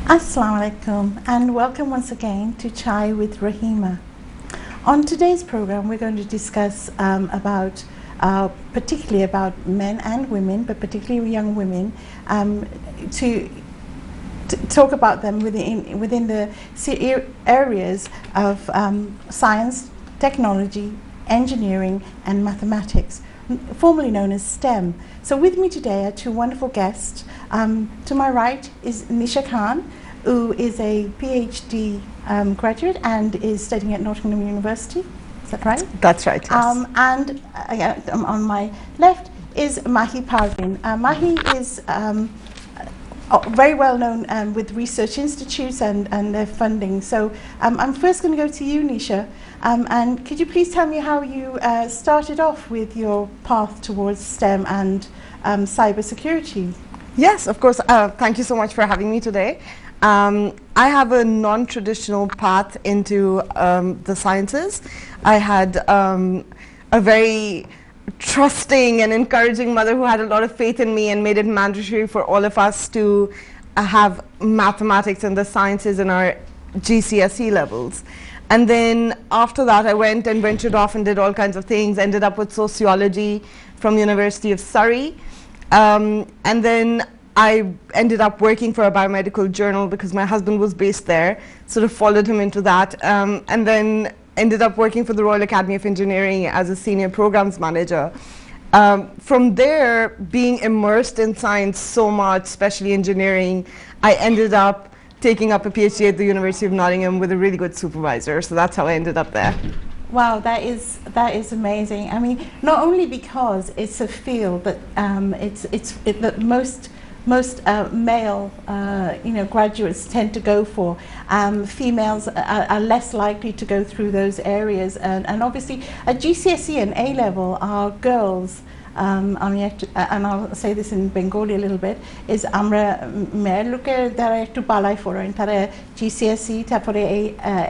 Assalamu alaikum and welcome once again to Chai with Rohema. On today's program we're going to discuss particularly about men and women, but particularly young women, to talk about them within the areas of science, technology, engineering and mathematics, formerly known as STEM. So with me today are two wonderful guests. To my right is Nisha Khan, who is a PhD graduate and is studying at Nottingham University. Is that right? That's right, yes. And on my left is Mahi Parvin. Mahi is very well known with research institutes and their funding. So I'm first going to go to you, Nisha. And could you please tell me how you started off with your path towards STEM and cybersecurity? Yes, of course. Thank you so much for having me today. I have a non-traditional path into the sciences. I had a very trusting and encouraging mother who had a lot of faith in me and made it mandatory for all of us to have mathematics and the sciences in our GCSE levels. And then after that I went and ventured off and did all kinds of things, ended up with sociology from the University of Surrey. And then I ended up working for a biomedical journal because my husband was based there, sort of followed him into that, and then ended up working for the Royal Academy of Engineering as a senior programs manager. From there, being immersed in science so much, especially engineering, I ended up taking up a PhD at the University of Nottingham with a really good supervisor, so that's how I ended up there. Wow, that is amazing. I mean, not only because it's a field that that most male graduates tend to go for. Females are less likely to go through those areas, and obviously at GCSE and A level our girls, and I'll say this in Bengali a little bit, is amra মেয়ের লোকের দ্বারা একটু বালাই করেন তারা GCSE তারপরে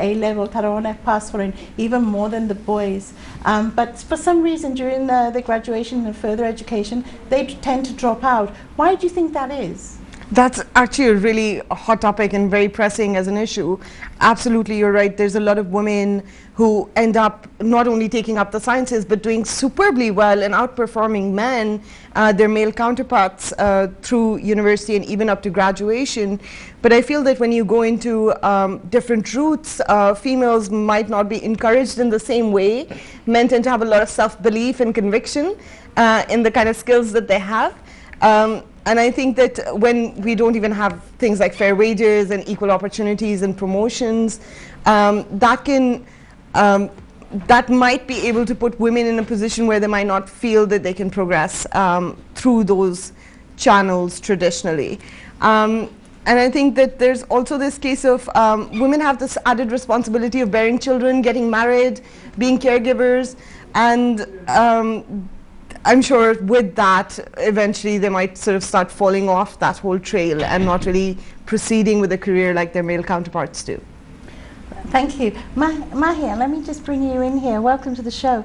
A level তারা অনেক pass করেন, even more than the boys, but for some reason during the graduation and further education they tend to drop out. Why do you think that is? That's actually a really hot topic and very pressing as an issue. Absolutely, you're right. There's a lot of women who end up not only taking up the sciences but doing superbly well and outperforming men, their male counterparts, through university and even up to graduation. But I feel that when you go into different routes, females might not be encouraged in the same way. Men tend to have a lot of self-belief and conviction in the kind of skills that they have. And I think that when we don't even have things like fair wages and equal opportunities and promotions, that might be able to put women in a position where they might not feel that they can progress through those channels traditionally. And I think that there's also this case of women have this added responsibility of bearing children, getting married, being caregivers, and I'm sure with that, eventually they might sort of start falling off that whole trail and not really proceeding with a career like their male counterparts do. Thank you. Mahia, let me just bring you in here. Welcome to the show.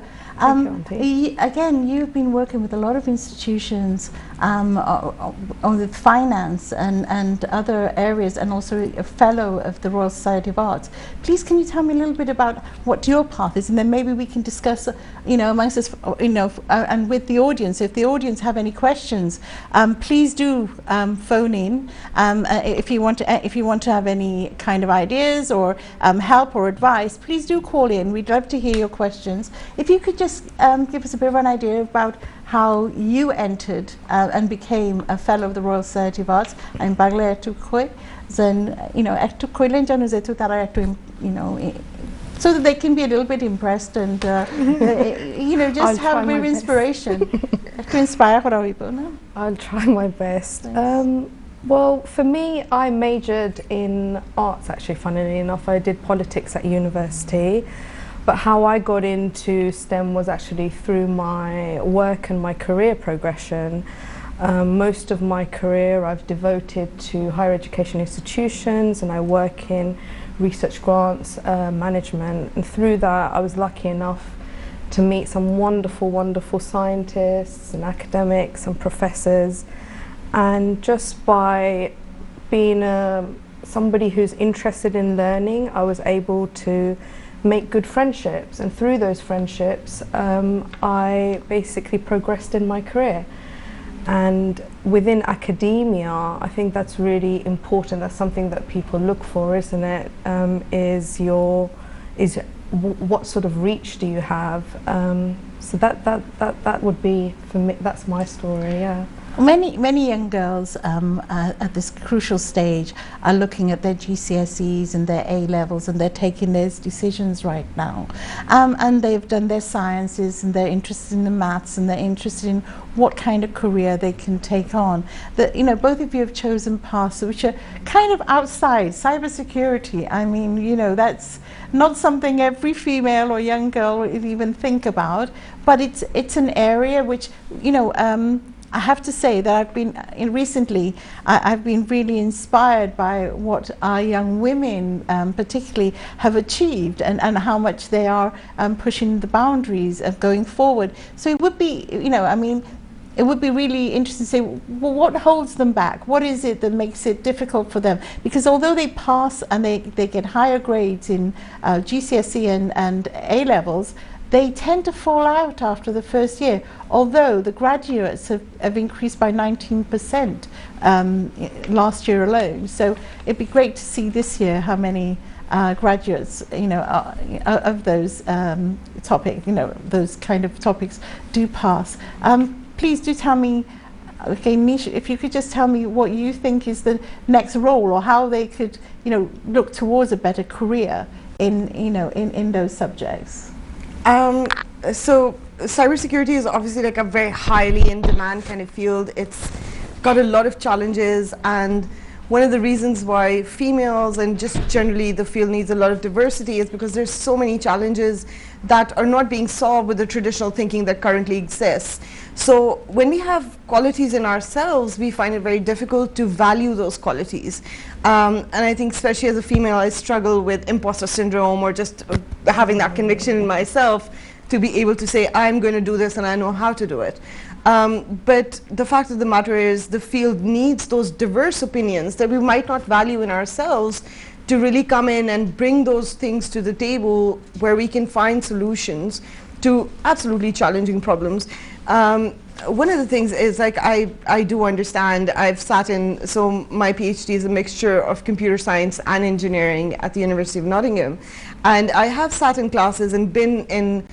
Again, you've been working with a lot of institutions on the finance and other areas, and also a fellow of the Royal Society of Arts. Please, can you tell me a little bit about what your path is, and then maybe we can discuss, amongst us, and with the audience. If the audience have any questions, please do phone in. If you want to have any kind of ideas or help or advice, please do call in. We'd love to hear your questions. If you could just give us a bit of an idea about how you entered and became a fellow of the Royal Society of Arts. I'm Bagla ekটু কই then একটু কইলেন জানো যেহেতু তারা একটু so that they can be a little bit impressed and just have a bit of inspiration to inspire করা হইব না? I'll try my best. Well, for me, I majored in arts actually, funnily enough. I did politics at university. But how I got into STEM was actually through my work and my career progression. Most of my career I've devoted to higher education institutions, and I work in research grants management, and through that I was lucky enough to meet some wonderful scientists and academics and professors, and just by being somebody who's interested in learning, I was able to make good friendships, and through those friendships I basically progressed in my career. And within academia, I think that's really important. That's something that people look for, isn't it? What sort of reach do you have? So that would be, for me, that's my story, yeah. Many young girls at this crucial stage are looking at their GCSEs and their A levels, and they're taking those decisions right now. And they've done their sciences, and they're interested in the maths, and they're interested in what kind of career they can take on. You know, both of you have chosen paths which are kind of outside cybersecurity. I mean, you know, that's not something every female or young girl would even think about, but it's an area which, you know, I have to say that I've been recently. I've been really inspired by what our young women, particularly, have achieved, and how much they are pushing the boundaries of going forward. So it would be, you know, I mean, it would be really interesting to say, well, what holds them back? What is it that makes it difficult for them? Because although they pass and they get higher grades in GCSE and A levels, they tend to fall out after the first year, although the graduates have increased by 19% last year alone. So it'd be great to see this year how many graduates, you know, of those topic, you know, those kind of topics do pass. Please do tell me, okay, Nisha, if you could just tell me what you think is the next role, or how they could, you know, look towards a better career in, you know, in those subjects. So cybersecurity is obviously like a very highly in demand kind of field. It's got a lot of challenges, and one of the reasons why females and just generally the field needs a lot of diversity is because there's so many challenges that are not being solved with the traditional thinking that currently exists. So when we have qualities in ourselves, we find it very difficult to value those qualities. And I think especially as a female, I struggle with imposter syndrome, or just having that conviction in myself to be able to say, I'm going to do this and I know how to do it. But the fact of the matter is, the field needs those diverse opinions that we might not value in ourselves to really come in and bring those things to the table where we can find solutions to absolutely challenging problems. One of the things is, like, I do understand, I've sat in, so my PhD is a mixture of computer science and engineering at the University of Nottingham, and I have sat in classes and been in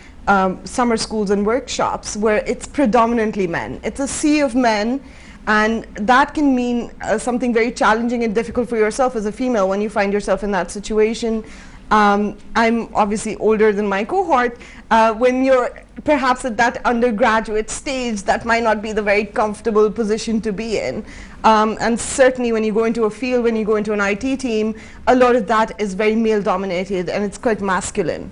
summer schools and workshops where it's predominantly men. It's a sea of men, and that can mean something very challenging and difficult for yourself as a female when you find yourself in that situation. I'm obviously older than my cohort. When you're perhaps at that undergraduate stage, that might not be the very comfortable position to be in. And certainly when you go into a field, when you go into an IT team, a lot of that is very male dominated and it's quite masculine.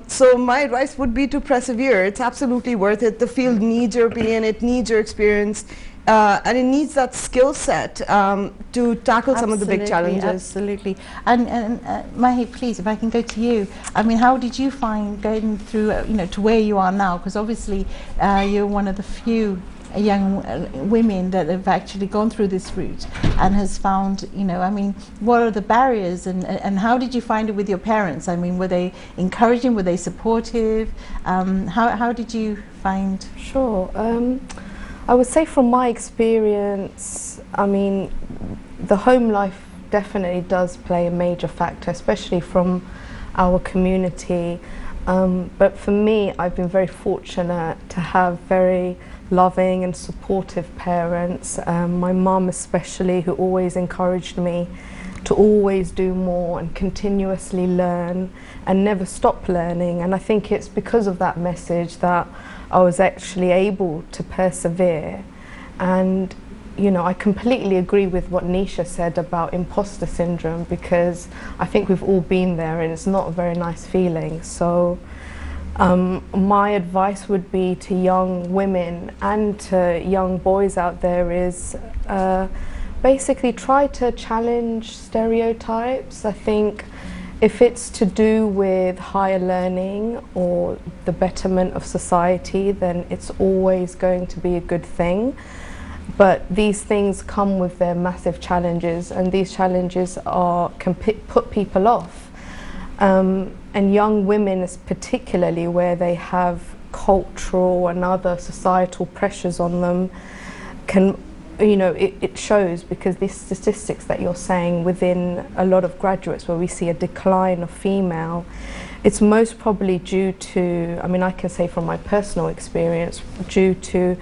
So my advice would be to persevere. It's absolutely worth it. The field needs your opinion, it needs your experience, and it needs that skill set to tackle some of the big challenges. Absolutely. And Mahi, please, if I can go to you. I mean, how did you find going through, you know, to where you are now? Because obviously you're one of the few young women that have actually gone through this route and has found, you know, I mean, what are the barriers, and how did you find it with your parents? I mean, were they encouraging, were they supportive? How did you find? Sure. I would say from my experience, I mean, the home life definitely does play a major factor, especially from our community. But for me, I've been very fortunate to have very loving and supportive parents. My mum especially, who always encouraged me to always do more and continuously learn and never stop learning. And I think it's because of that message that I was actually able to persevere. And you know, I completely agree with what Nisha said about imposter syndrome, because I think we've all been there and it's not a very nice feeling. So my advice would be to young women and to young boys out there is basically try to challenge stereotypes. I think if it's to do with higher learning or the betterment of society, then it's always going to be a good thing. But these things come with their massive challenges, and these challenges can put people off. And young women, particularly where they have cultural and other societal pressures on them, it shows, because these statistics that you're saying within a lot of graduates where we see a decline of female, it's most probably due to, I can say from my personal experience, due to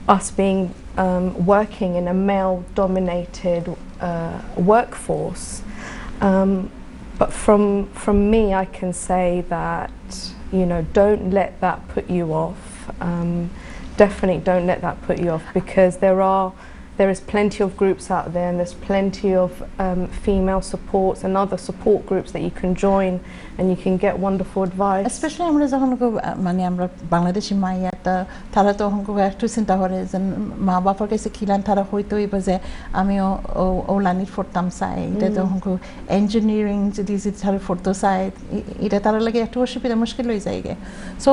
us being working in a male-dominated workforce. But from me, I can say that, don't let that put you off. Definitely don't let that put you off, because there is plenty of groups out there, and there's plenty of female supports and other support groups that you can join, and you can get wonderful advice. Especially আমরা যখন মানে আমরা বাংলাদেশি মাইয়াটা তারা তখন একটু চিন্তা করে যে মা বাবার কাছে খিলান তারা হয়তো যে আমি ওলানির ফোরতাম চাই এটা তখন ইঞ্জিনিয়ারিং যদি তারা ফোরতো চাই এটা তারা লাগে একটু অসুবিধা মুশকিল হয়ে যায় সো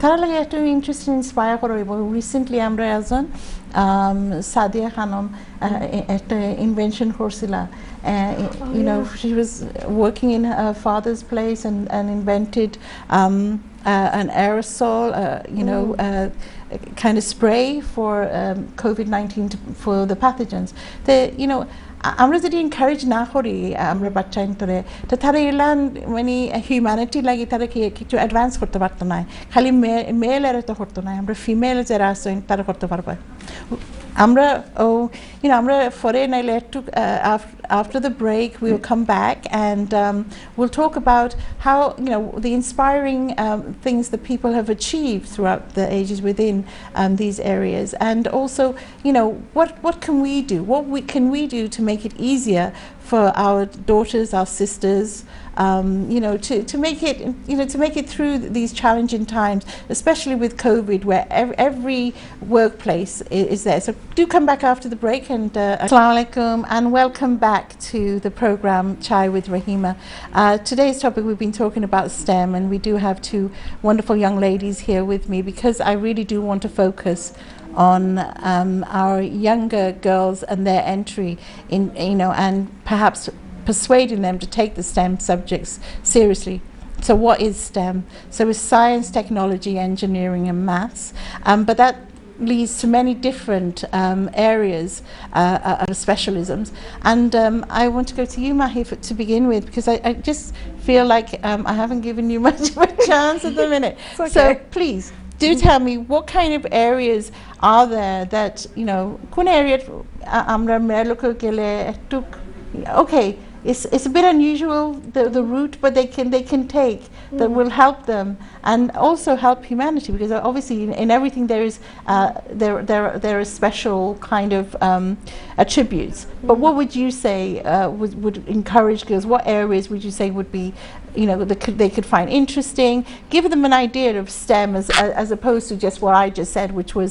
তারা লাগে একটু ইন্টারেস্ট ইন্সপায়ার করে। এবং রিসেন্টলি আমরা একজন সাদিয়া খানম একটা ইনভেনশন করছিলা, she was working in her father's place and invented an aerosol kind of spray for COVID-19 for the pathogens. আমরা যদি এনকারেজ না করি আমরা বাচ্চা ইন্তরে তো তারা এলান মানে হিউম্যানিটি লাগি তারা কিছু অ্যাডভান্স করতে পারতো না, খালি মেল এরা তো করতো না, আমরা ফিমেল যারা আছেন তারা করতে পারবে। আমরা আমরা পরে নাইলে একটু after the break we will come back and we'll talk about how the inspiring things that people have achieved throughout the ages within these areas, and also what can we do, can we do to make it easier for our daughters, our sisters, to make it to make it through these challenging times, especially with COVID, where every workplace is there. So do come back after the break, and Assalamu alaikum and welcome back to the program Chai with Rohema. Today's topic, we've been talking about STEM, and we do have two wonderful young ladies here with me, because I really do want to focus on our younger girls and their entry in, and perhaps persuading them to take the STEM subjects seriously. So what is STEM? So it's science, technology, engineering and maths, but that leads to many different areas of specialisms. And I want to go to you, Mahi, to begin with, because I just feel like I haven't given you much of a chance at the minute. Okay. So please, do tell me, what kind of areas are there that, kun area amra merloko gele took, okay, it's a bit unusual, the route, but they can take that will help them and also help humanity, because obviously in everything there is there are special kind of attributes. But what would you say would encourage girls? What areas would you say would be they could find interesting? Give them an idea of STEM as opposed to just what I just said, which was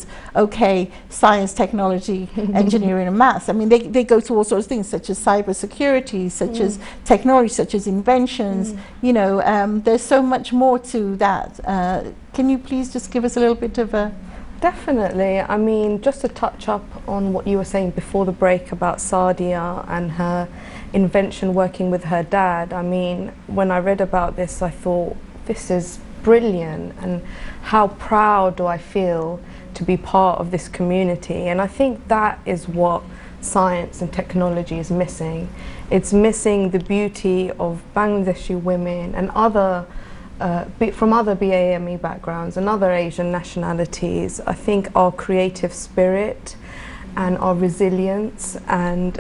science, technology, engineering and maths. I mean, they go to all sorts of things, such as cybersecurity, such as technology, such as inventions. There's so much more to that. Can you please just give us a little bit of a... Definitely. I mean, just to touch up on what you were saying before the break about Sadia and her invention working with her dad. I mean, when I read about this, I thought, this is brilliant, and how proud do I feel to be part of this community. And I think that is what science and technology is missing. It's missing the beauty of Bangladeshi women and from other BAME backgrounds and other Asian nationalities. I think our creative spirit and our resilience and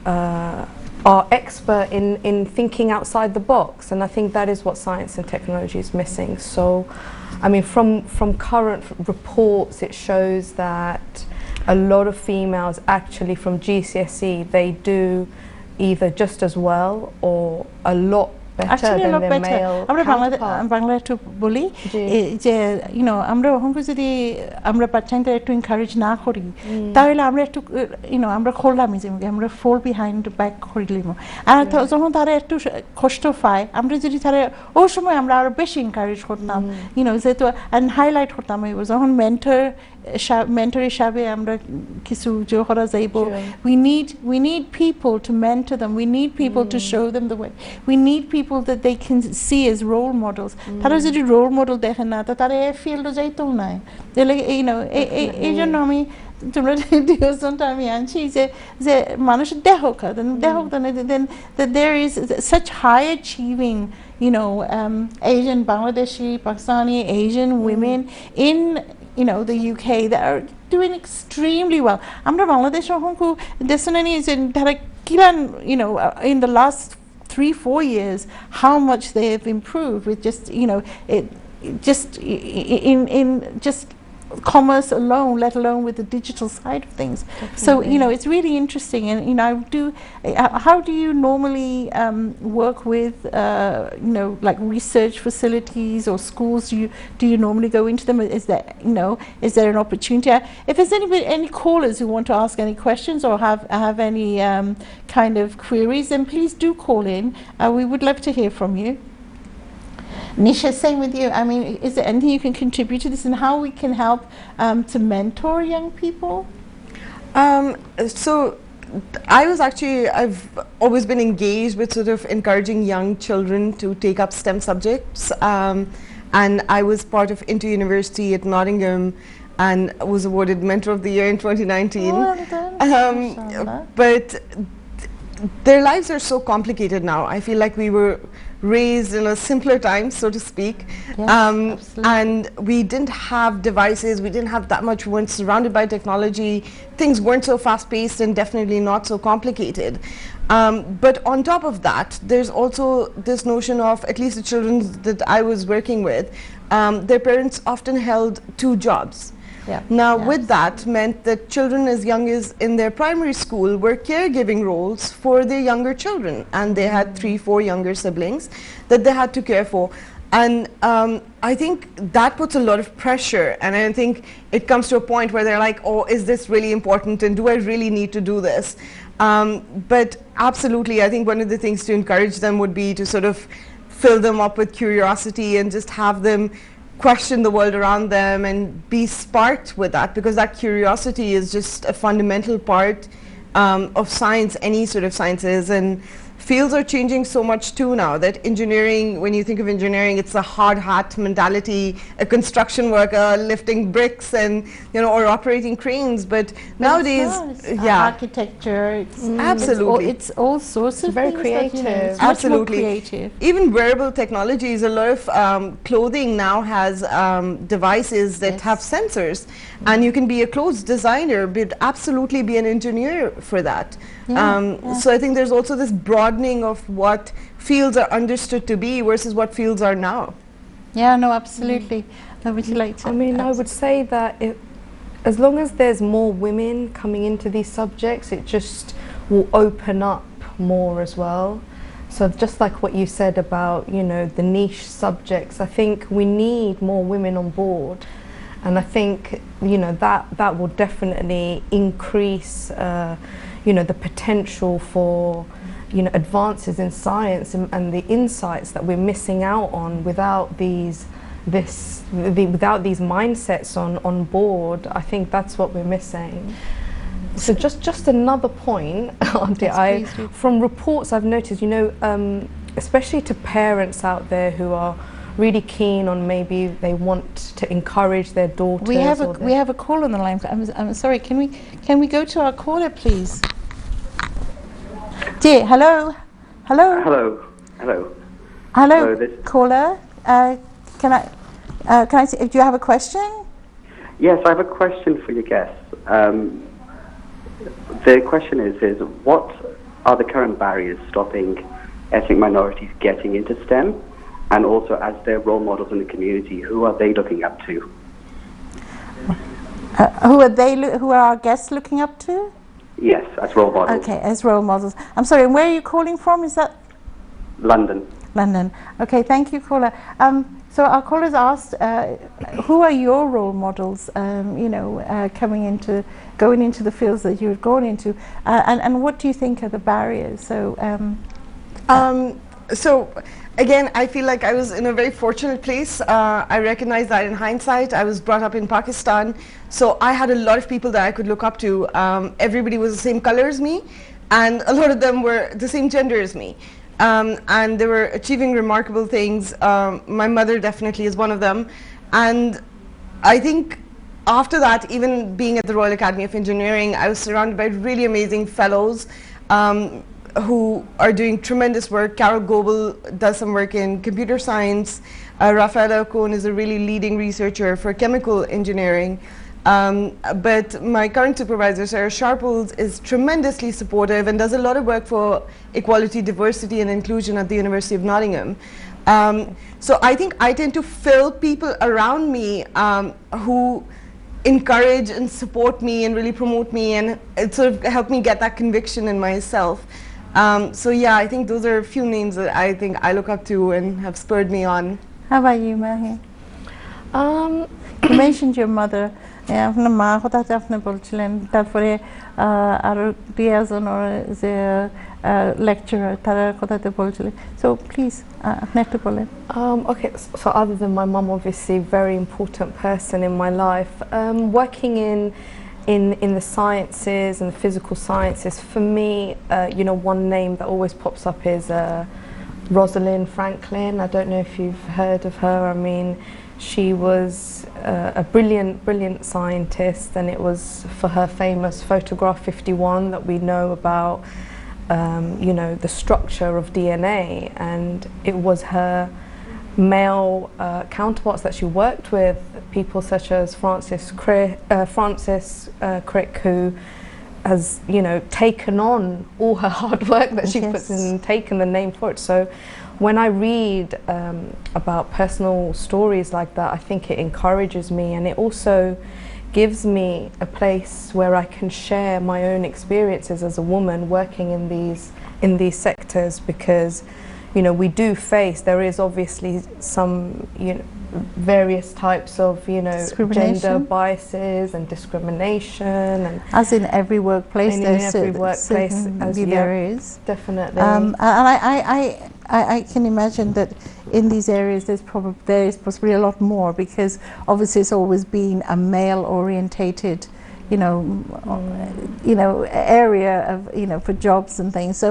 are expert in thinking outside the box, and I think that is what science and technology is missing. So, I mean, from current reports, it shows that a lot of females actually from GCSE, they do either just as well or a lot better than their male counterparts. Bangla একটু বলি যে আমরা ওখানে যদি আমরা বাচ্চাদের একটু encourage না করি তাহলে আমরা একটু আমরা খোলাম যে আমরা ফল বিহাইন্ড ব্যাক করিলাম, আর যখন তারা একটু কষ্ট পায় আমরা যদি তারা ওই সময় আমরা আরো বেশি এনকারেজ করতাম যেহেতু হাইলাইট করতাম যখন মেন্টর mentor হিসাবে আমরা কিছু জোর করা যাইব we need people to mentor them, we need people to show them the way, we need people that they can see as role models. তারা যদি রোল মডেল দেখে না তো তারা এই ফিল্ডে যাইতো না, এই জন্য আমি তোমরা ডিওসনটা আমি আনছি যে মানুষ দেখুক that there is such high achieving Asian, Bangladeshi, Pakistani, Asian women in the UK that are doing extremely well. Amra Bangladesh honku desonani is in kiran in the last 3-4 years how much they have improved with just just commerce alone, let alone with the digital side of things. Definitely. So it's really interesting, and how do you normally work with like research facilities or schools? Do you normally go into them? Is there an opportunity? If there's any callers who want to ask any questions or have any kind of queries, then please do call in. We would love to hear from you. Nisha, same with you. I mean, is there anything you can contribute to this and how we can help to mentor young people? So I've always been engaged with sort of encouraging young children to take up STEM subjects, and I was part of Inter-University at Nottingham and was awarded Mentor of the Year in 2019. Well done. But their lives are so complicated now. I feel like we were raised in a simpler time, so to speak. Yes, and we didn't have devices, we didn't have that much, we weren't surrounded by technology, things weren't so fast-paced and definitely not so complicated. But on top of that, there's also this notion of, at least the children that I was working with, their parents often held 2 jobs. Yeah. Now, with that meant that children as young as in their primary school were caregiving roles for their younger children, and they had 3-4 younger siblings that they had to care for. And I think that puts a lot of pressure, and I think it comes to a point where they're like, oh, is this really important, and do I really need to do this? But absolutely, I think one of the things to encourage them would be to sort of fill them up with curiosity and just have them question the world around them and be sparked with that, because that curiosity is just a fundamental part of science, any sort of sciences. And fields are changing so much too now that engineering, when you think of engineering, it's a hard hat mentality, a construction worker lifting bricks and or operating cranes. But nowadays, architecture, absolutely, it's all sorts of very things creative. It's much more Absolutely. creative. Even wearable technologies, a lot of clothing now has devices that have sensors, and you can be a clothes designer but absolutely be an engineer for that. So I think there's also this broadening of what fields are understood to be versus what fields are now. Yeah, no, absolutely. Would you like to? I mean, I would say that as long as there's more women coming into these subjects, it just will open up more as well. So just like what you said about, the niche subjects, I think we need more women on board. And I think, that will definitely increase, the potential for, advances in science and the insights that we're missing out on without without these mindsets on board. I think that's what we're missing. So just another point, from reports I've noticed, especially to parents out there who are really keen on, maybe they want to encourage their daughters. We have a call on the line. I'm sorry. Can we go to our caller, please? Dear, hello. Hello. Caller. Can I say, do you have a question? Yes, I have a question for your guests. The question is what are the current barriers stopping ethnic minorities getting into STEM? And also, as their role models in the community, who are they looking up to? Who are our guests looking up to? Yes, as role models. Okay, as role models. I'm sorry, and where are you calling from? Is that? London. Okay, thank you, caller. So our callers asked, who are your role models, going into the fields that you've gone into, and what do you think are the barriers? So, So again, I feel like I was in a very fortunate place. I recognize that in hindsight. I was brought up in Pakistan, so I had a lot of people that I could look up to. Everybody was the same color as me, and a lot of them were the same gender as me. And they were achieving remarkable things. My mother definitely is one of them. And I think after that, even being at the Royal Academy of Engineering, I was surrounded by really amazing fellows who are doing tremendous work. Carol Goebel does some work in computer science. Rafaela Cohn is a really leading researcher for chemical engineering. But my current supervisor, Sarah Sharples, is tremendously supportive and does a lot of work for equality, diversity, and inclusion at the University of Nottingham. So I think I tend to fill people around me who encourage and support me and really promote me, and it sort of helped me get that conviction in myself. So yeah, I think those are a few names that I think I look up to and have spurred me on. How about you, Mahi? You mentioned your mother. আপনার মা কথাতে আপনি বলছিলেন, তারপরে আরো দুইজন যে lecturer তারা কথাতে বলছিলেন, so please আপনি একটু বলেন. Okay, so other than my mum, obviously very important person in my life, working in the sciences and the physical sciences, for me, you know, one name that always pops up is Rosalind Franklin. I don't know if you've heard of her. I mean, she was a brilliant scientist, and it was for her famous photograph 51 that we know about, you know, the structure of DNA, and it was her male counterparts that she worked with, people such as Francis Crick, who has, you know, taken on all her hard work that she puts in and taken the name for it. So when I read about personal stories like that, I think it encourages me, and it also gives me a place where I can share my own experiences as a woman working in these sectors, because, you know, we do face, there is obviously some, you know, various types of, you know, gender biases and discrimination, and as in every workplace, there is definitely. And I can imagine that in these areas there is possibly a lot more, because obviously it's always been a male orientated, you know, area of, you know, for jobs and things. So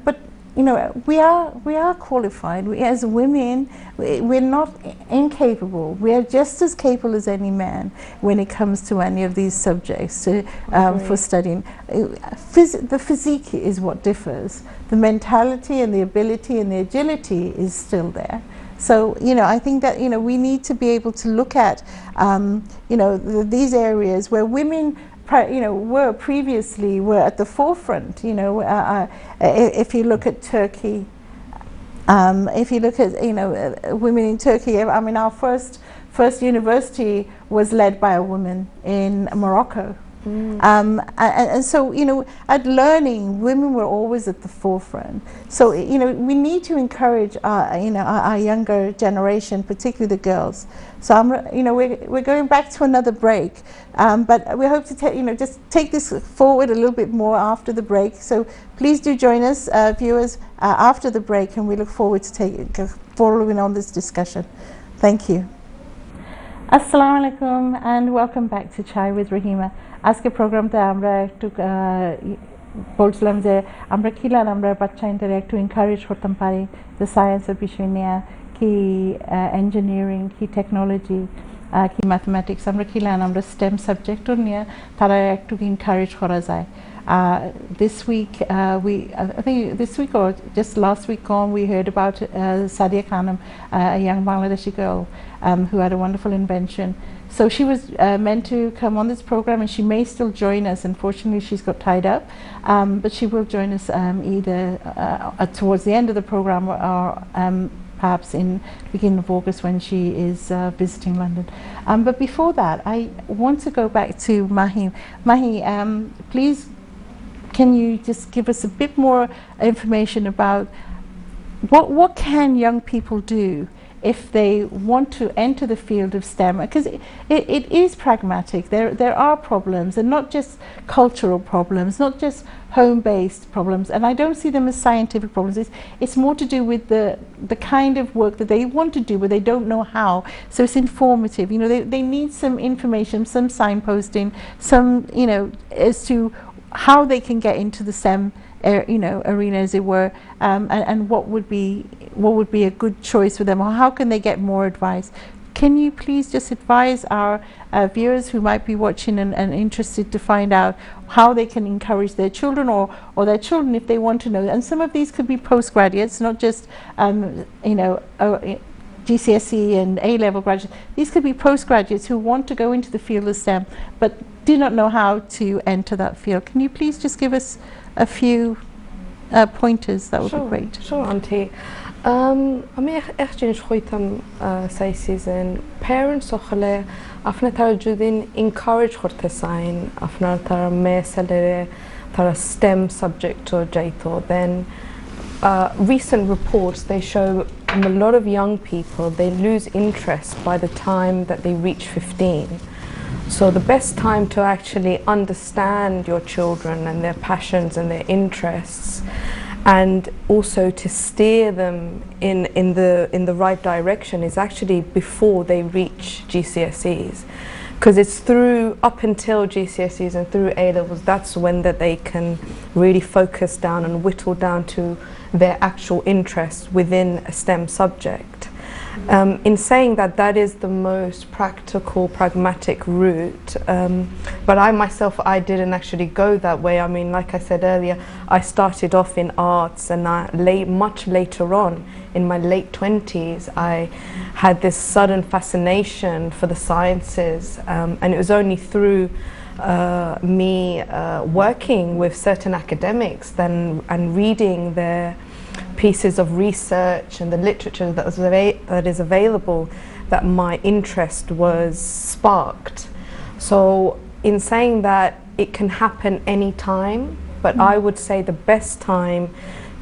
but you know, we are qualified. We, as women, we're not incapable. We are just as capable as any man when it comes to any of these subjects for studying. The physique is what differs. The mentality and the ability and the agility is still there. So, you know, I think that, you know, we need to be able to look at, you know, these areas where women, you know, were at the forefront. You know, if you look at Turkey, if you look at, you know, women in Turkey. I mean, our first university was led by a woman in Morocco. And so, you know, at learning, women were always at the forefront. So, you know, we need to encourage you know, our younger generation, particularly the girls. So you know, we're going back to another break, but we hope to you know, just take this forward a little bit more after the break. So please do join us, viewers, after the break, and we look forward to following on this discussion. Thank you. Assalamu alaikum and welcome back to Chai with Rohema. আজকে প্রোগ্রামটা আমরা একটু বলছিলাম যে আমরা কিলান আমরা বাচ্চাদের একটু এনকারেজ করতাম পারি যে সায়েন্সের বিষয় নিয়ে, কি ইঞ্জিনিয়ারিং, কি টেকনোলজি, কি ম্যাথমেটিক্স, আমরা কিলান আমরা স্টেম সাবজেক্টও নিয়ে তারা একটু এনকারেজ করা যায়. This week, I think this week or just last week gone, we heard about Sadia Khanum, a young Bangladeshi girl who had a wonderful invention. So she was meant to come on this program, and she may still join us. Unfortunately, she's got tied up, but she will join us either towards the end of the program or perhaps in the beginning of August when she is visiting London. But before that, I want to go back to Mahi. Mahi, please, can you just give us a bit more information about what can young people do if they want to enter the field of STEM, because it is pragmatic. There are problems, and not just cultural problems, not just home-based problems, and I don't see them as scientific problems. It's more to do with the kind of work that they want to do, but they don't know how. So it's informative. You know, they need some information, some signposting, some, you know, as to how they can get into the STEM arena, as it were, and what would be a good choice for them, or how can they get more advice. Can you please just advise our viewers who might be watching and interested to find out how they can encourage their children, or their children if they want to know? And some of these could be postgraduates, not just GCSE and A-level graduates. These could be postgraduates who want to go into the field of STEM but do not know how to enter that field. Can you please just give us a few pointers? That would be great. Sure, Auntie. أمي إخجين شخويتم سايسيزن parents أخلي أفنى ترى جودين encourage خورت ساين أفنى ترى مسألة ترى STEM subject or جايتو. Then recent reports, they show a lot of young people, they lose interest by the time that they reach 15. So the best time to actually understand your children and their passions and their interests, and also to steer them in the right direction, is actually before they reach GCSEs. Because it's through, up until GCSEs and through A-levels, that's when that they can really focus down and whittle down to their actual interests within a STEM subject. In saying that, that is the most practical, pragmatic route, but I myself, I didn't actually go that way. I mean, like I said earlier, I started off in arts, and much later on, in my late 20s, I had this sudden fascination for the sciences, and it was only through me working with certain academics and reading their pieces of research and the literature that is available that my interest was sparked. So in saying that, it can happen any time, but I would say the best time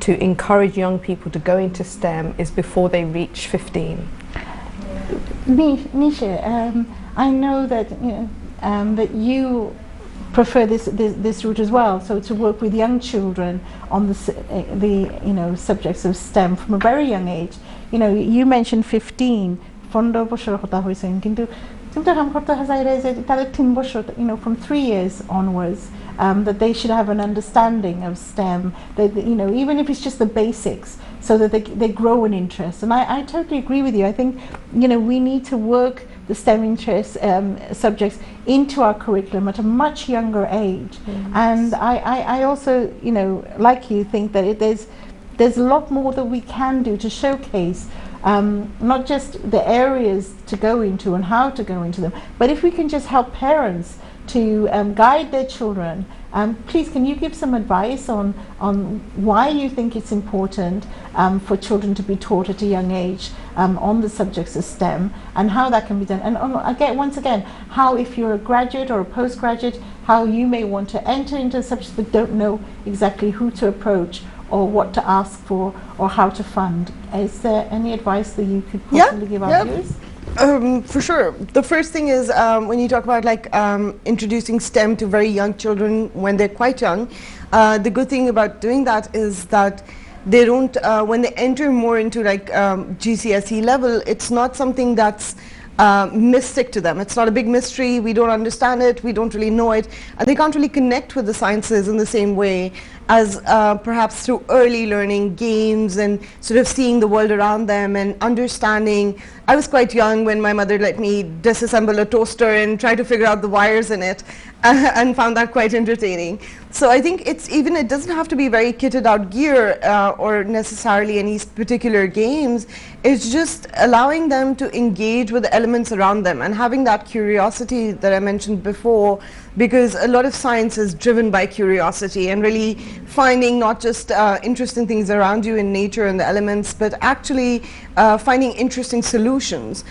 to encourage young people to go into STEM is before they reach 15. Nisha, I know that that you prefer this route as well, so to work with young children on the subjects of STEM from a very young age. You know, you mentioned 15. From 3 years onwards, that they should have an understanding of STEM, that, you know, even if it's just the basics, so that they grow an interest. And I totally agree with you. I think, you know, we need to work the STEM interest subjects into our curriculum at a much younger age. And I also, you know, like you, think that there's a lot more that we can do to showcase not just the areas to go into and how to go into them, but if we can just help parents to guide their children. Please, can you give some advice on why you think it's important for children to be taught at a young age on the subjects of STEM, and how that can be done? And once again, how, if you're a graduate or a postgraduate, how you may want to enter into subjects but don't know exactly who to approach or what to ask for or how to fund. Is there any advice that you could possibly give our viewers? For sure. The first thing is when you talk about introducing STEM to very young children when they're quite young, the good thing about doing that is that they don't, when they enter more into GCSE level, it's not something that's mystic to them. It's not a big mystery. We don't understand it. We don't really know it. And they can't really connect with the sciences in the same way as perhaps through early learning, games, and sort of seeing the world around them and understanding. I was quite young when my mother let me disassemble a toaster and try to figure out the wires in it, and found that quite entertaining. So I think it doesn't have to be very kitted out gear or necessarily any particular games. It's just allowing them to engage with the elements around them and having that curiosity that I mentioned before, because a lot of science is driven by curiosity and really finding not just interesting things around you in nature and the elements, but actually finding interesting solutions.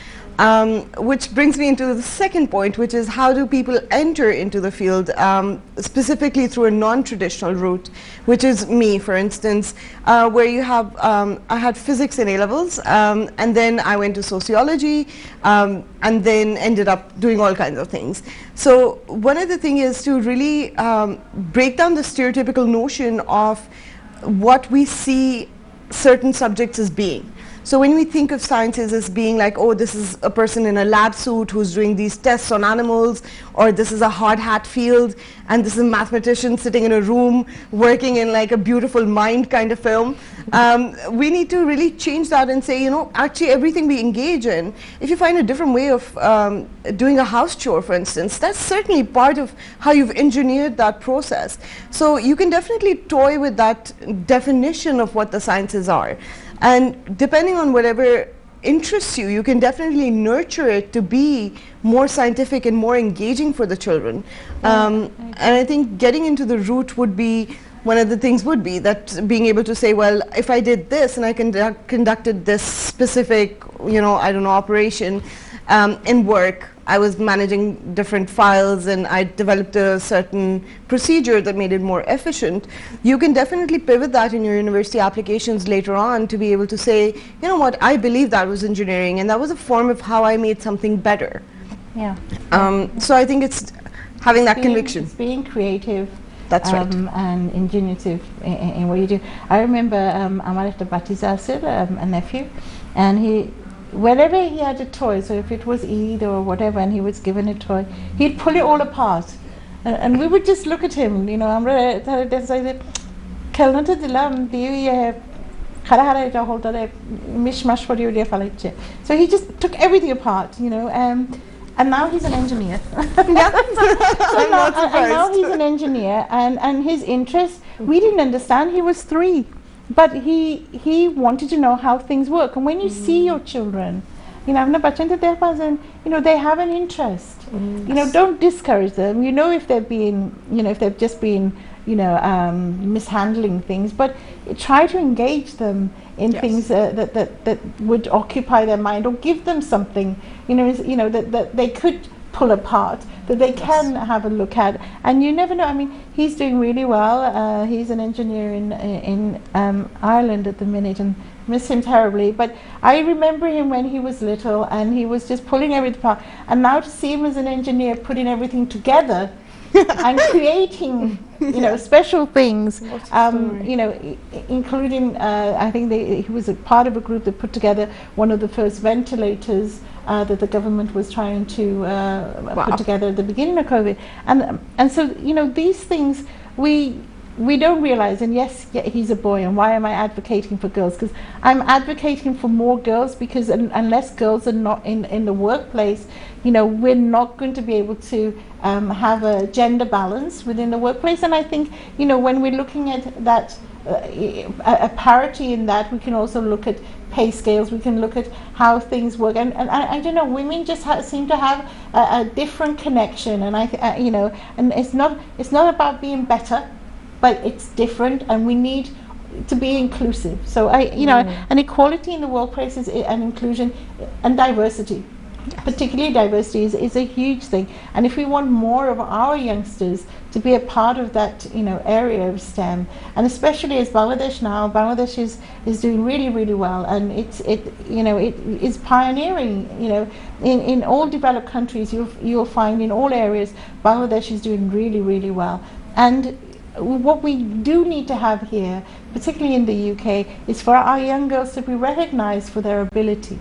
Which brings me into the second point, which is how do people enter into the field, specifically through a non-traditional route, which is me, for instance, where you have, I had physics in A-levels, and then I went to sociology, and then ended up doing all kinds of things. So one of the things is to really break down the stereotypical notion of what we see certain subjects as being. So when we think of sciences as being like, oh, this is a person in a lab suit who's doing these tests on animals, or this is a hard hat field, and this is a mathematician sitting in a room working in like a beautiful mind kind of film, we need to really change that and say, you know, actually everything we engage in, if you find a different way of doing a house chore, for instance, that's certainly part of how you've engineered that process. So you can definitely toy with that definition of what the sciences are. And depending on whatever interests you, you can definitely nurture it to be more scientific and more engaging for the children. And I think getting into the route would be, one of the things would be that being able to say, well, if I did this and I conducted this specific, you know, I don't know, operation in work, I was managing different files and I developed a certain procedure that made it more efficient. You can definitely pivot that in your university applications later on to be able to say, you know what, I believe that was engineering and that was a form of how I made something better. Yeah. So I think it's having that conviction. It's being creative. That's right. And ingenuitive in what you do. I remember Amar Batizasil, a nephew, and he, whenever he had a toy, so if it was Eid or whatever, and he was given a toy, he'd pull it all apart. And we would just look at him, you know, so he just took everything apart, you know, and now he's an engineer. And now he's an engineer, and his interest, we didn't understand, he was 3. But he wanted to know how things work. And when you see your children, you know, they have an interest. You know, don't discourage them. You know, if they're being, you know, if they've just been, you know, mishandling things, but try to engage them in things that would occupy their mind or give them something, you know, that they could pull apart, that they can have a look at. And you never know, I mean, he's doing really well. He's an engineer in Ireland at the minute, and miss him terribly. But I remember him when he was little and he was just pulling everything apart. And now to see him as an engineer putting everything together and creating, you know, special things, you know, including, I think he was a part of a group that put together one of the first ventilators that the government was trying to put together at the beginning of COVID. And so, you know, these things we don't realize. And yes, he's a boy, and why am I advocating for girls? Because I'm advocating for more girls, because unless girls are not in the workplace, you know, we're not going to be able to have a gender balance within the workplace. And I think, you know, when we're looking at that, a parity in that, we can also look at pay scales, we can look at how things work, and I don't know, women just seem to have a different connection, and you know, and it's not about being better, but it's different, and we need to be inclusive. So you know, and equality in the workplace is an inclusion, and diversity. Particularly diversity is a huge thing, and if we want more of our youngsters to be a part of that, you know, area of STEM, and especially as Bangladesh is doing really well, and it is pioneering, you know, in all developed countries. You'll find in all areas Bangladesh is doing really well. And what we do need to have here, particularly in the UK, is for our young girls to be recognized for their ability.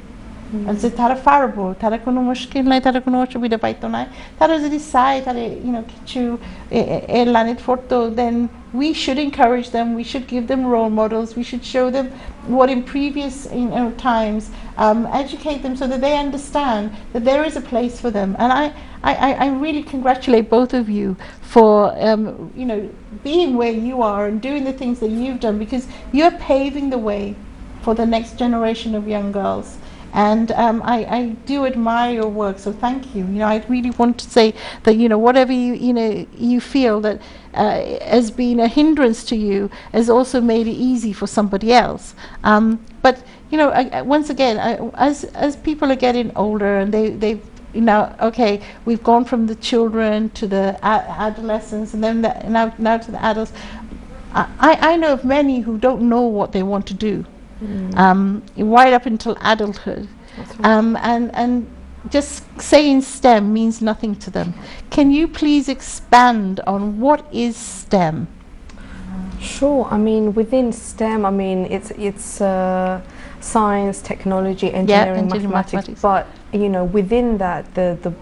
And so tara farbo, tara kono mushkil nai, tara kono oshubida paito nai, tara jodi sai, tara, you know, kichu lanit forto, then we should encourage them, we should give them role models, we should show them what in previous, you know, times, educate them so that they understand that there is a place for them. And I really congratulate both of you for you know, being where you are and doing the things that you've done, because you're paving the way for the next generation of young girls. And I do admire your work, so thank you. You know, I really want to say that, you know, whatever you feel that has been a hindrance to you has also made it easy for somebody else. But you know, once again, as people are getting older and they okay, we've gone from the children to the adolescents, and then now to the adults. I know of many who don't know what they want to do, right up until adulthood, and just saying STEM means nothing to them. Can you please expand on what is STEM? Sure. I mean, within STEM, I mean, it's science, technology, engineering, mathematics. But you know, within that, the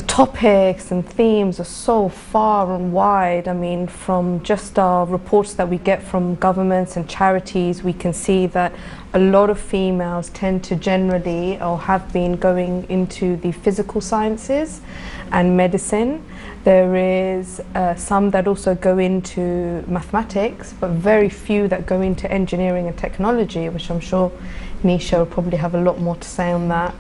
topics and themes are so far and wide. I mean, from just our reports that we get from governments and charities, we can see that a lot of females tend to generally, or have been, going into the physical sciences and medicine. There is some that also go into mathematics, but very few that go into engineering and technology, which I'm sure Nisha will probably have a lot more to say on that.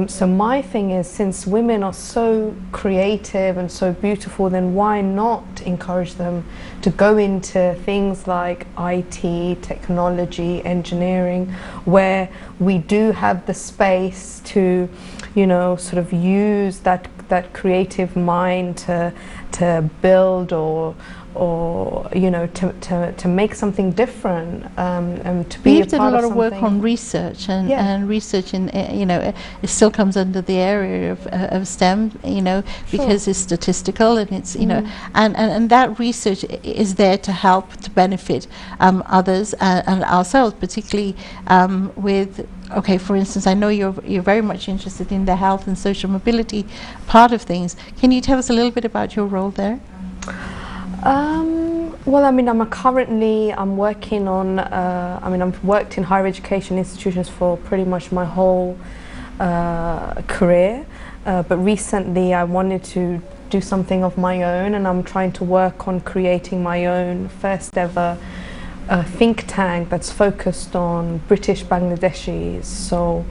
So my thing is, since women are so creative and so beautiful, then why not encourage them to go into things like IT, technology, engineering, where we do have the space to, you know, sort of use that creative mind to build or you know, to make something different, and to be You've done a lot of work something. on research, and research in you know, it still comes under the area of STEM, you know, because it's statistical and it's, you know, and that research is there to help, to benefit others and ourselves, particularly with. Okay, for instance, I know you're very much interested in the health and social mobility part of things. Can you tell us a little bit about your role there? Well, I mean, I'm working on, I mean, I've worked in higher education institutions for pretty much my whole career, but recently I wanted to do something of my own, and I'm trying to work on creating my own first ever think tank that's focused on British Bangladeshis. So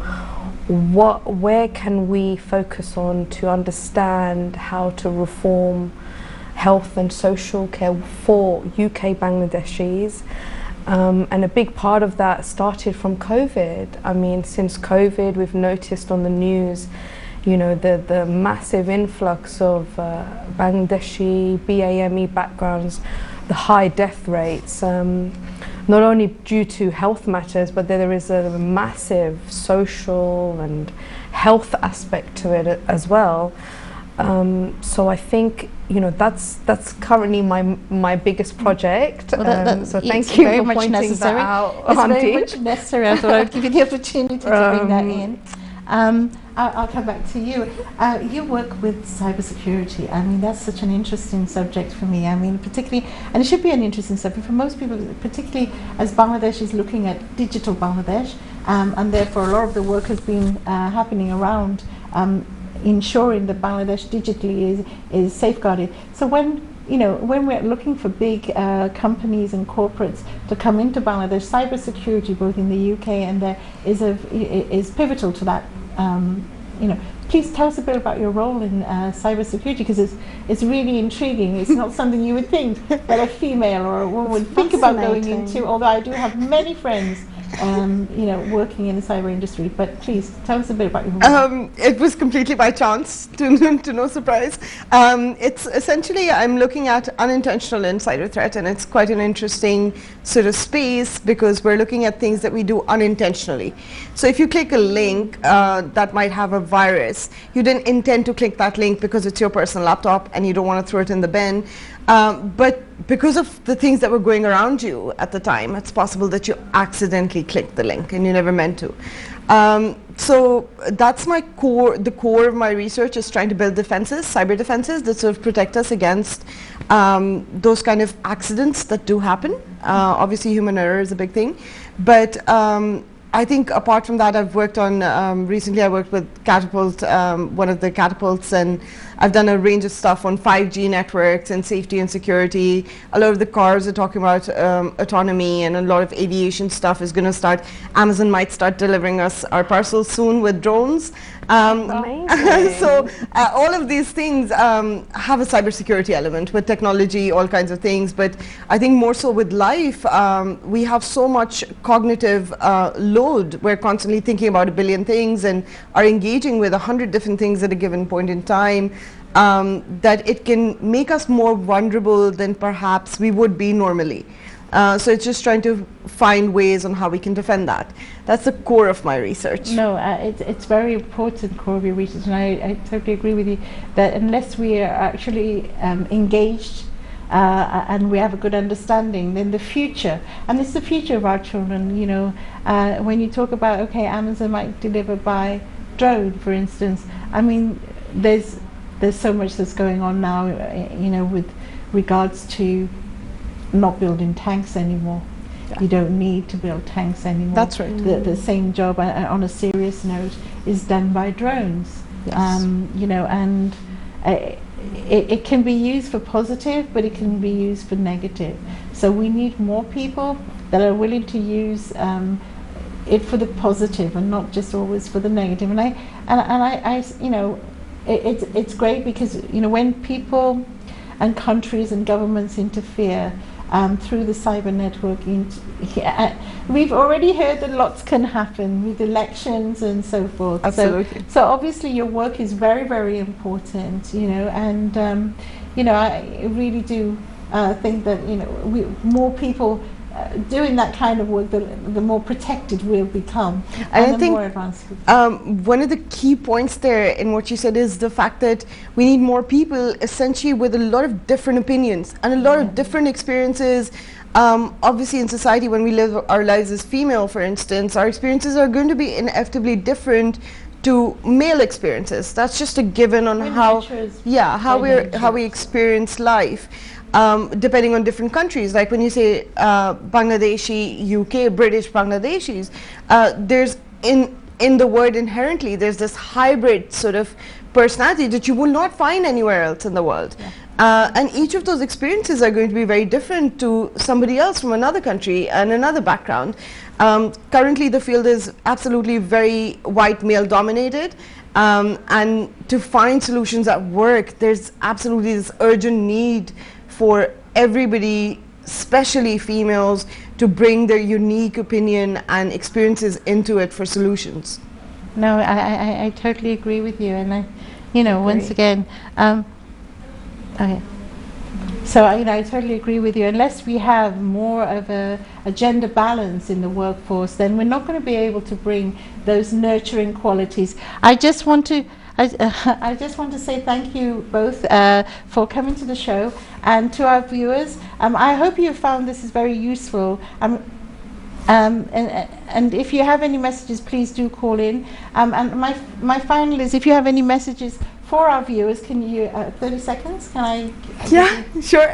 where can we focus on to understand how to reform health and social care for UK Bangladeshis, and a big part of that started from COVID. I mean, since COVID, we've noticed on the news, you know, the massive influx of Bangladeshi BAME backgrounds, the high death rates, not only due to health matters, but there is a massive social and health aspect to it as well. So I think, you know, that's currently my biggest project. Well, so thank you very for much pointing necessary. that out, It's Auntie. very much necessary. I thought I'd give you the opportunity to bring that in. I'll come back to you. You work with cybersecurity. I mean, that's such an interesting subject for me. I mean, particularly, and it should be an interesting subject for most people, particularly as Bangladesh is looking at digital Bangladesh, and therefore a lot of the work has been happening around ensuring that Bangladesh digitally is safeguarded. So when we're looking for big companies and corporates to come into Bangladesh, cybersecurity, both in the UK and there, is pivotal to that. Please tell us a bit about your role in cybersecurity, because it's really intriguing. It's not something you would think that a female or a woman would think about going into. Although I do have many friends working in the cyber industry. But please tell us a bit about your role. It was completely by chance, to no surprise. It's essentially, I'm looking at unintentional insider threat, and it's quite an interesting sort of space because we're looking at things that we do unintentionally. So if you click a link that might have a virus, you didn't intend to click that link because it's your personal laptop and you don't want to throw it in the bin. But because of the things that were going around you at the time, it's possible that you accidentally clicked the link and you never meant to. So that's my core. The core of my research is trying to build defenses, cyber defenses, that sort of protect us against those kind of accidents that do happen. Obviously, human error is a big thing, but I think apart from that, I've worked on, recently I worked with Catapult, one of the catapults, and I've done a range of stuff on 5G networks and safety and security. A lot of the cars are talking about autonomy, and a lot of aviation stuff is going to start. Amazon might start delivering us our parcels soon with drones. So all of these things have a cybersecurity element with technology, all kinds of things. But I think more so with life, we have so much cognitive load. We're constantly thinking about a billion things and are engaging with 100 different things at a given point in time, that it can make us more vulnerable than perhaps we would be normally. So it's just trying to find ways on how we can defend that. That's the core of my research. No, it's very important core of your research, and I totally agree with you that unless we are actually engaged and we have a good understanding, then the future, and it's the future of our children, you know, when you talk about, okay, Amazon might deliver by drone, for instance, I mean, there's so much that's going on now, you know, with regards to not building tanks anymore. Yeah. You don't need to build tanks anymore. That's right. The same job, on a serious note, is done by drones. Yes. You know, and it can be used for positive, but it can be used for negative. So we need more people that are willing to use it for the positive and not just always for the negative. And I you know, it's great because, you know, when people and countries and governments interfere through the cyber network, we've already heard that lots can happen with elections and so forth. Absolutely. So obviously your work is very, very important, you know, and you know, I really do think that, you know, more people doing that kind of work, the more protected we'll become, and I think more advanced. One of the key points there in what you said is the fact that we need more people essentially with a lot of different opinions and a lot of different experiences. Obviously in society, when we live our lives as female, for instance, our experiences are going to be inevitably different to male experiences. That's just a given on how we experience life. Depending on different countries, like when you say Bangladeshi, UK, British Bangladeshis, there's in the word inherently, there's this hybrid sort of personality that you will not find anywhere else in the world. Yeah. And each of those experiences are going to be very different to somebody else from another country and another background. Currently, the field is absolutely very white male dominated. And to find solutions that work, there's absolutely this urgent need for everybody, especially females, to bring their unique opinion and experiences into it for solutions. No, I totally agree with you, and you know, once again, okay. So you know, I totally agree with you. Unless we have more of a gender balance in the workforce, then we're not going to be able to bring those nurturing qualities. I just want to say thank you both for coming to the show, and to our viewers. I hope you found this is very useful. And if you have any messages, please do call in. And my final is, if you have any messages for our viewers, can you 30 seconds? Can I? Yeah, sure.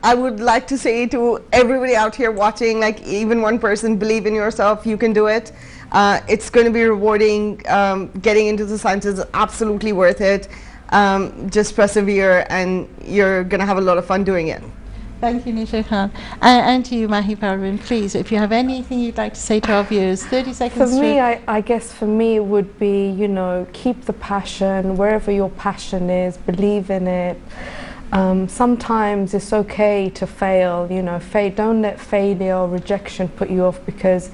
I would like to say to everybody out here watching, like even one person, believe in yourself. You can do it. It's going to be rewarding. Getting into the sciences is absolutely worth it. Just persevere, and you're going to have a lot of fun doing it. Thank you, Nisha Khan. And to you, Mahi Parvin, please, if you have anything you'd like to say to our viewers, 30 seconds. For me, I guess for me it would be, you know, keep the passion, wherever your passion is, believe in it. Sometimes it's okay to fail, you know, don't let failure or rejection put you off, because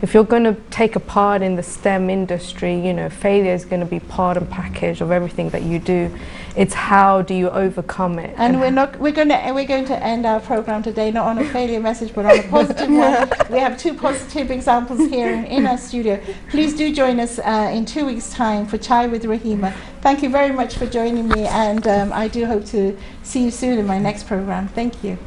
if you're going to take a part in the STEM industry, you know, failure is going to be part and package of everything that you do. It's how do you overcome it. And we're going to end our program today not on a failure message, but on a positive one. We have two positive examples here in our studio. Please do join us in 2 weeks' time for Chai with Rohema. Thank you very much for joining me, and I do hope to see you soon in my next program. Thank you.